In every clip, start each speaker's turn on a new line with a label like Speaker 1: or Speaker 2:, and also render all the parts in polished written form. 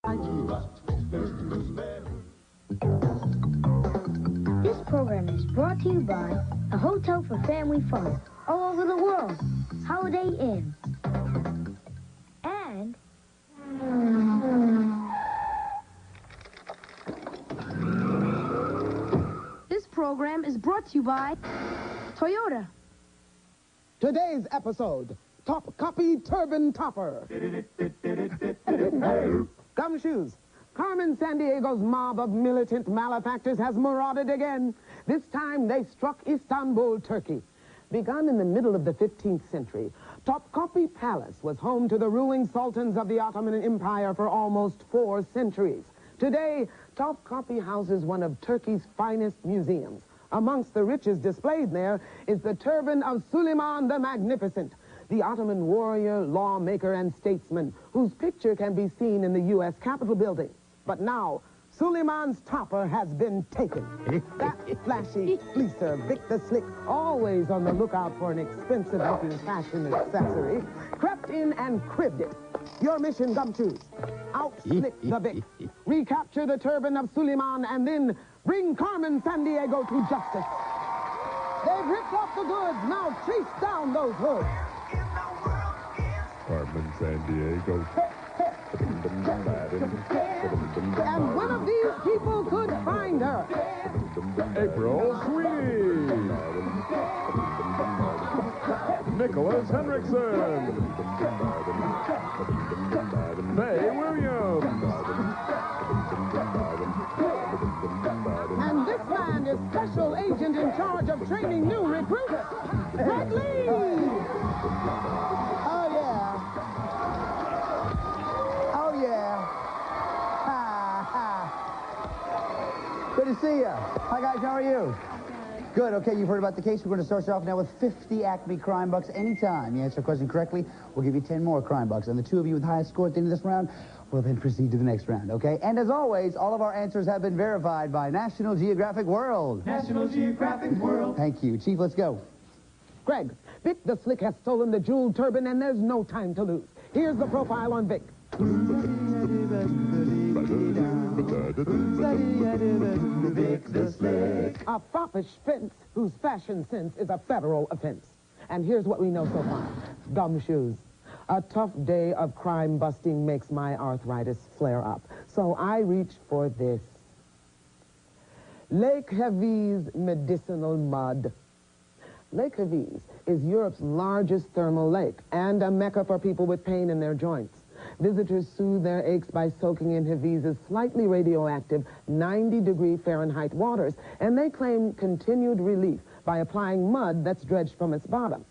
Speaker 1: This program is brought to you by a hotel for family fun all over the world, Holiday Inn. And this program is brought to you by Toyota.
Speaker 2: Today's episode, Topkapi Turban Topper. Gumshoes. Carmen Sandiego's mob of militant malefactors has marauded again. This time they struck Istanbul, Turkey. Begun in the middle of the 15th century, Topkapi Palace was home to the ruling sultans of the Ottoman Empire for almost 4 centuries. Today, Topkapi houses one of Turkey's finest museums. Amongst the riches displayed there is the turban of Suleiman the Magnificent, the Ottoman warrior, lawmaker, and statesman, whose picture can be seen in the U.S. Capitol building. But now, Suleiman's topper has been taken. That flashy fleecer, Vic the Slick, always on the lookout for an expensive-looking fashion accessory, crept in and cribbed it. Your mission, Gumshoes, out-slick the Vic, recapture the turban of Suleiman, and then bring Carmen Sandiego to justice. They've ripped off the goods, now chase down those hoods.
Speaker 3: Carmen Sandiego.
Speaker 2: And one of these people could find her.
Speaker 3: April Sweetie. Nicholas Henriksen. Faye Williams.
Speaker 2: And this man is special agent in charge of training new recruits, Greg Lee. Oh, yeah. Oh, yeah. Ha, ha. Good to see you. Hi, guys. How are you? Good. Okay, you've heard about the case. We're going to start you off now with 50 Acme crime bucks anytime. You answer a question correctly, we'll give you 10 more crime bucks. And the 2 of you with the highest score at the end of this round will then proceed to the next round, okay? And as always, all of our answers have been verified by National Geographic World.
Speaker 4: National Geographic World.
Speaker 2: Thank you. Chief, let's go. Greg, Vic the Slick has stolen the jeweled turban, and there's no time to lose. Here's the profile on Vic.
Speaker 4: Vic the Slick.
Speaker 2: A foppish fence whose fashion sense is a federal offense. And here's what we know so far. Gumshoes. A tough day of crime busting makes my arthritis flare up. So I reach for this. Lake Havie's medicinal mud. Lake Havie's is Europe's largest thermal lake and a mecca for people with pain in their joints. Visitors soothe their aches by soaking in Havie's slightly radioactive 90-degree Fahrenheit waters, and they claim continued relief by applying mud that's dredged from its bottom.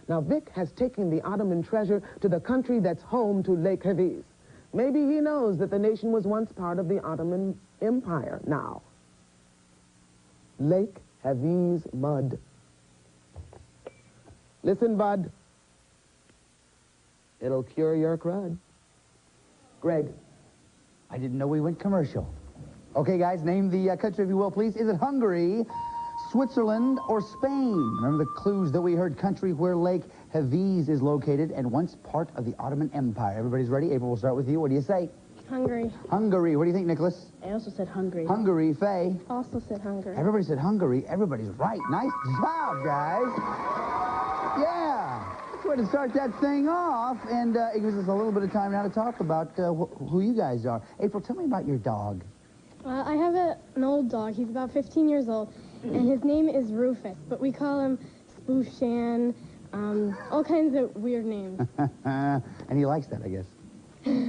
Speaker 2: Now, Vic has taken the Ottoman treasure to the country that's home to Lake Havie's. Maybe he knows that the nation was once part of the Ottoman Empire now. Lake Havie's mud. Listen, bud. It'll cure your crud. Greg. I didn't know we went commercial. Okay, guys, name the country, if you will, please. Is it Hungary, Switzerland, or Spain? Remember the clues that we heard. Country where Lake Havie's is located and once part of the Ottoman Empire. Everybody's ready? April, we'll start with you. What do you say?
Speaker 5: Hungary.
Speaker 2: Hungary. What do you think, Nicholas?
Speaker 5: I also said Hungary.
Speaker 2: Hungary. Faye?
Speaker 5: Also said Hungary.
Speaker 2: Everybody said Hungary. Everybody's right. Nice job, guys. Yeah. That's way to start that thing off. And it gives us a little bit of time now to talk about who you guys are. April, tell me about your dog.
Speaker 5: I have an old dog. He's about 15 years old, and his name is Rufus, but we call him Spooshan, all kinds of weird names.
Speaker 2: And he likes that, I guess.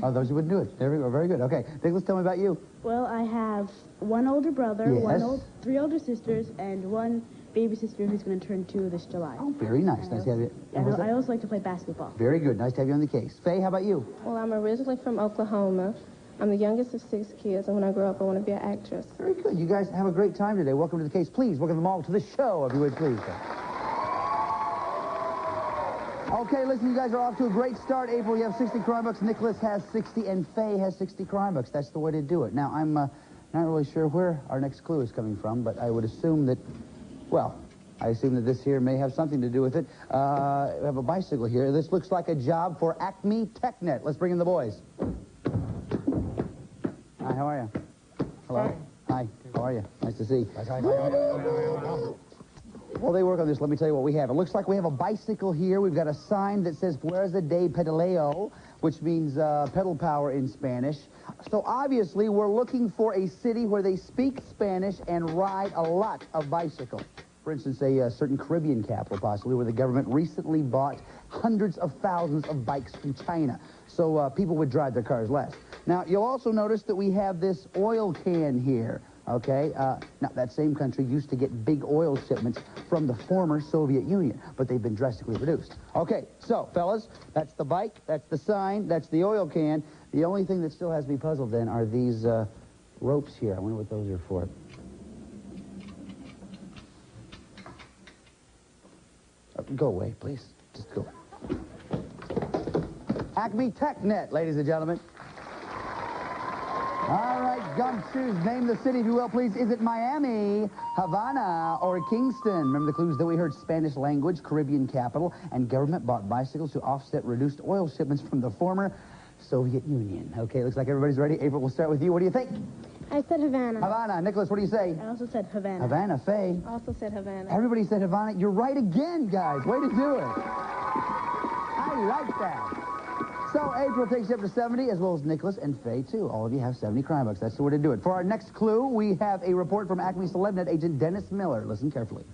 Speaker 2: Otherwise you wouldn't do it. There we go. Very good. Okay. Nicholas, tell me about you.
Speaker 6: Well, I have one older brother,
Speaker 2: Yes.
Speaker 6: 3 older sisters, and one baby sister who's going to turn 2 this July.
Speaker 2: Oh, very nice. Nice to have you.
Speaker 6: And I also like to play basketball.
Speaker 2: Very good. Nice to have you on the case. Faye, how about you?
Speaker 5: Well, I'm originally from Oklahoma. I'm the youngest of 6 kids, and when I grow up, I want to be an actress.
Speaker 2: Very good. You guys have a great time today. Welcome to the case. Please, welcome them all to the show, if you would, please. Okay, listen, you guys are off to a great start. April, you have 60 crime bucks. Nicholas has 60, and Faye has 60 crime bucks. That's the way to do it. Now, I'm not really sure where our next clue is coming from, but I would assume that, well, I assume that this here may have something to do with it. We have a bicycle here. This looks like a job for Acme TechNet. Let's bring in the boys.
Speaker 7: Hi, how are you? Hello. Hi, how are you? Nice to see you. While they work on this, let me tell you what we have. It looks like we have a bicycle here. We've got a sign that says Fuerza de Pedaleo, which means pedal power in Spanish. So obviously, we're looking for a city where they speak Spanish and ride a lot of bicycle. For instance, a certain Caribbean capital, possibly, where the government recently bought hundreds of thousands of bikes from China. So people would drive their cars less. Now, you'll also notice that we have this oil can here. Okay, now that same country used to get big oil shipments from the former Soviet Union, but they've been drastically reduced. Okay, so fellas, that's the bike, that's the sign, that's the oil can. The only thing that still has me puzzled then are these ropes here. I wonder what those are for. Go away, please. Just go. Acme TechNet, ladies and gentlemen. All right, gumshoes, name the city, if you will, please. Is it Miami, Havana, or Kingston? Remember the clues that we heard: Spanish language, Caribbean capital, and government-bought bicycles to offset reduced oil shipments from the former Soviet Union. Okay, looks like everybody's ready. April, we'll start with you. What do you think?
Speaker 5: I said Havana.
Speaker 7: Havana. Nicholas, what do you say?
Speaker 6: I also said Havana.
Speaker 7: Havana. Faye?
Speaker 5: I also said Havana.
Speaker 7: Everybody said Havana. You're right again, guys. Way to do it. I like that. So April takes you up to 70, as well as Nicholas and Faye, too. All of you have 70 crime bucks. That's the way to do it. For our next clue, we have a report from Acme CelebNet agent Dennis Miller. Listen carefully.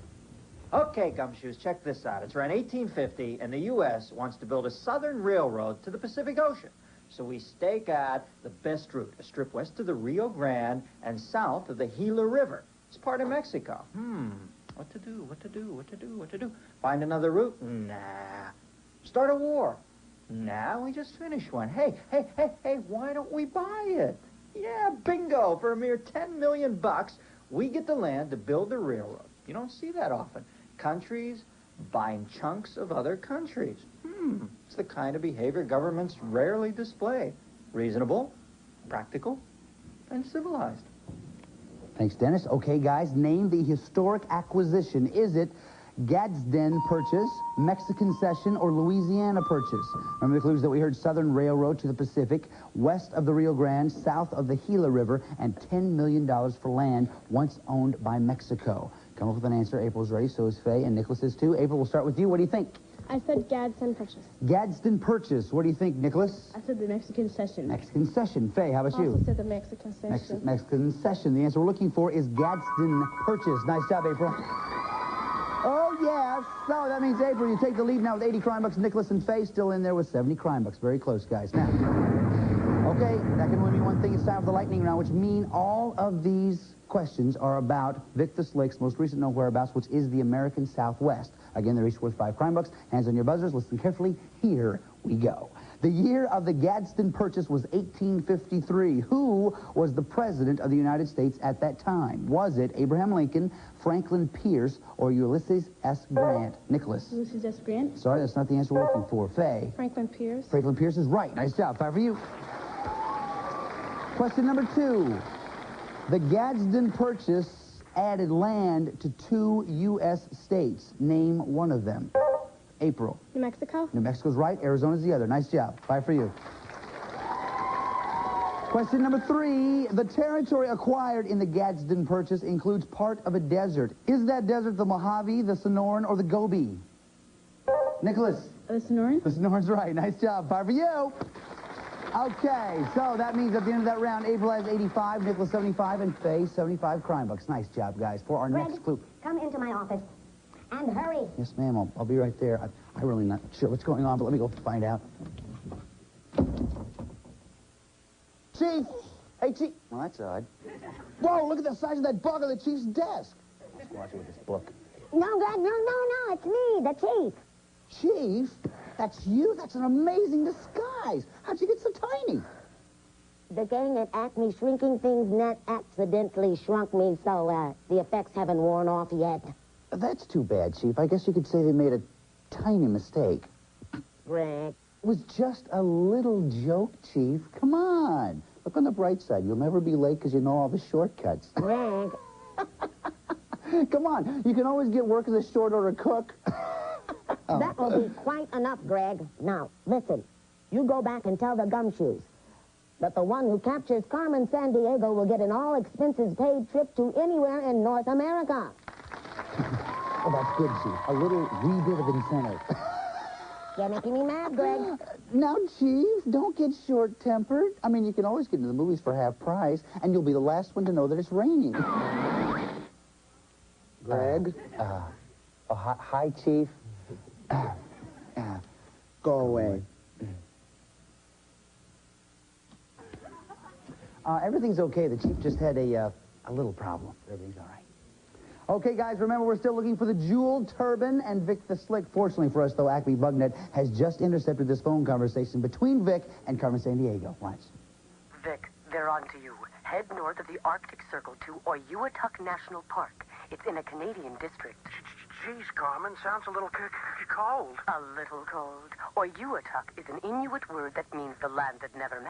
Speaker 8: Okay, gumshoes, check this out. It's around 1850, and the U.S. wants to build a southern railroad to the Pacific Ocean. So we stake out the best route, a strip west of the Rio Grande and south of the Gila River. It's part of Mexico. What to do, what to do, what to do, what to do? Find another route? Nah. Start a war? Nah, we just finished one. Hey, why don't we buy it? Yeah, bingo. For a mere 10 million bucks, we get the land to build the railroad. You don't see that often. Countries buying chunks of other countries. It's the kind of behavior governments rarely display. Reasonable, practical, and civilized.
Speaker 7: Thanks, Dennis. Okay, guys, name the historic acquisition. Is it Gadsden Purchase, Mexican Cession, or Louisiana Purchase? Remember the clues that we heard: Southern Railroad to the Pacific, west of the Rio Grande, south of the Gila River, and $10 million for land once owned by Mexico. Come up with an answer. April's ready, so is Faye, and Nicholas is too. April, we'll start with you. What do you think?
Speaker 5: I said Gadsden Purchase.
Speaker 7: Gadsden Purchase. What do you think, Nicholas?
Speaker 6: I said the Mexican Cession.
Speaker 7: Mexican Cession. Faye, how about
Speaker 5: I
Speaker 7: you?
Speaker 5: also said the Mexican Cession.
Speaker 7: Mexican Cession. The answer we're looking for is Gadsden Purchase. Nice job, April. Oh, yes. So that means, April, you take the lead now with 80 crime bucks. Nicholas and Faye still in there with 70 crime bucks. Very close, guys. Now, okay, that can only mean one thing. It's time for the lightning round, which mean all of these questions are about Vic the Slick's most recent known whereabouts, which is the American Southwest. Again, they're each worth 5 crime bucks. Hands on your buzzers. Listen carefully. Here we go. The year of the Gadsden Purchase was 1853. Who was the president of the United States at that time? Was it Abraham Lincoln, Franklin Pierce, or Ulysses S. Grant? Nicholas?
Speaker 6: Ulysses S. Grant.
Speaker 7: Sorry, that's not the answer we're looking for. Faye?
Speaker 5: Franklin Pierce.
Speaker 7: Franklin Pierce is right. Nice job. 5 for you. Question number 2. The Gadsden Purchase added land to 2 U.S. states. Name one of them. April.
Speaker 5: New Mexico.
Speaker 7: New Mexico's right. Arizona's the other. Nice job. 5 for you. Question number 3. The territory acquired in the Gadsden Purchase includes part of a desert. Is that desert the Mojave, the Sonoran, or the Gobi? Nicholas.
Speaker 6: The Sonoran.
Speaker 7: The Sonoran's right. Nice job. 5 for you. Okay, so that means at the end of that round, April has 85, Nicholas 75, and Faye 75 crime bucks. Nice job, guys. For our
Speaker 1: Greg,
Speaker 7: next clue.
Speaker 1: come into my office. And hurry.
Speaker 7: Yes, ma'am. I'll be right there. I'm really not sure what's going on, but let me go find out. Chief! Hey, Chief. Well, that's odd. Whoa, look at the size of that bug on the chief's desk. Just watch it with this book.
Speaker 1: No, Greg, no. It's me, the chief.
Speaker 7: Chief? That's you? That's an amazing disguise. How'd you get so tiny?
Speaker 1: The gang at Acme Shrinking Things Net accidentally shrunk me, so the effects haven't worn off yet.
Speaker 7: That's too bad, Chief. I guess you could say they made a tiny mistake.
Speaker 1: Greg.
Speaker 7: It was just a little joke, Chief. Come on. Look on the bright side. You'll never be late because you know all the shortcuts.
Speaker 1: Greg.
Speaker 7: Come on. You can always get work as a short order cook. Oh.
Speaker 1: That will be quite enough, Greg. Now, listen. You go back and tell the gumshoes.
Speaker 9: that the one who captures Carmen Sandiego will get an all-expenses-paid trip to anywhere in North America.
Speaker 7: Oh, that's good, Chief. A little wee bit of incentive.
Speaker 9: You're making me mad, Greg.
Speaker 7: Now, Chief, don't get short-tempered. I mean, you can always get into the movies for half price, and you'll be the last one to know that it's raining.
Speaker 2: Greg?
Speaker 7: Hi, Chief.
Speaker 2: Go away.
Speaker 7: Everything's okay. The Chief just had a little problem. Everything's all right. Okay, guys, remember, we're still looking for the jeweled turban and Vic the Slick. Fortunately for us, though, Acme Bugnet has just intercepted this phone conversation between Vic and Carmen Sandiego. Watch.
Speaker 10: Vic, they're on to you. Head north of the Arctic Circle to WitWiCS National Park. It's in a Canadian district.
Speaker 11: Geez, Carmen, sounds a little cold.
Speaker 10: A little cold. WitWiCS is an Inuit word that means the land that never met.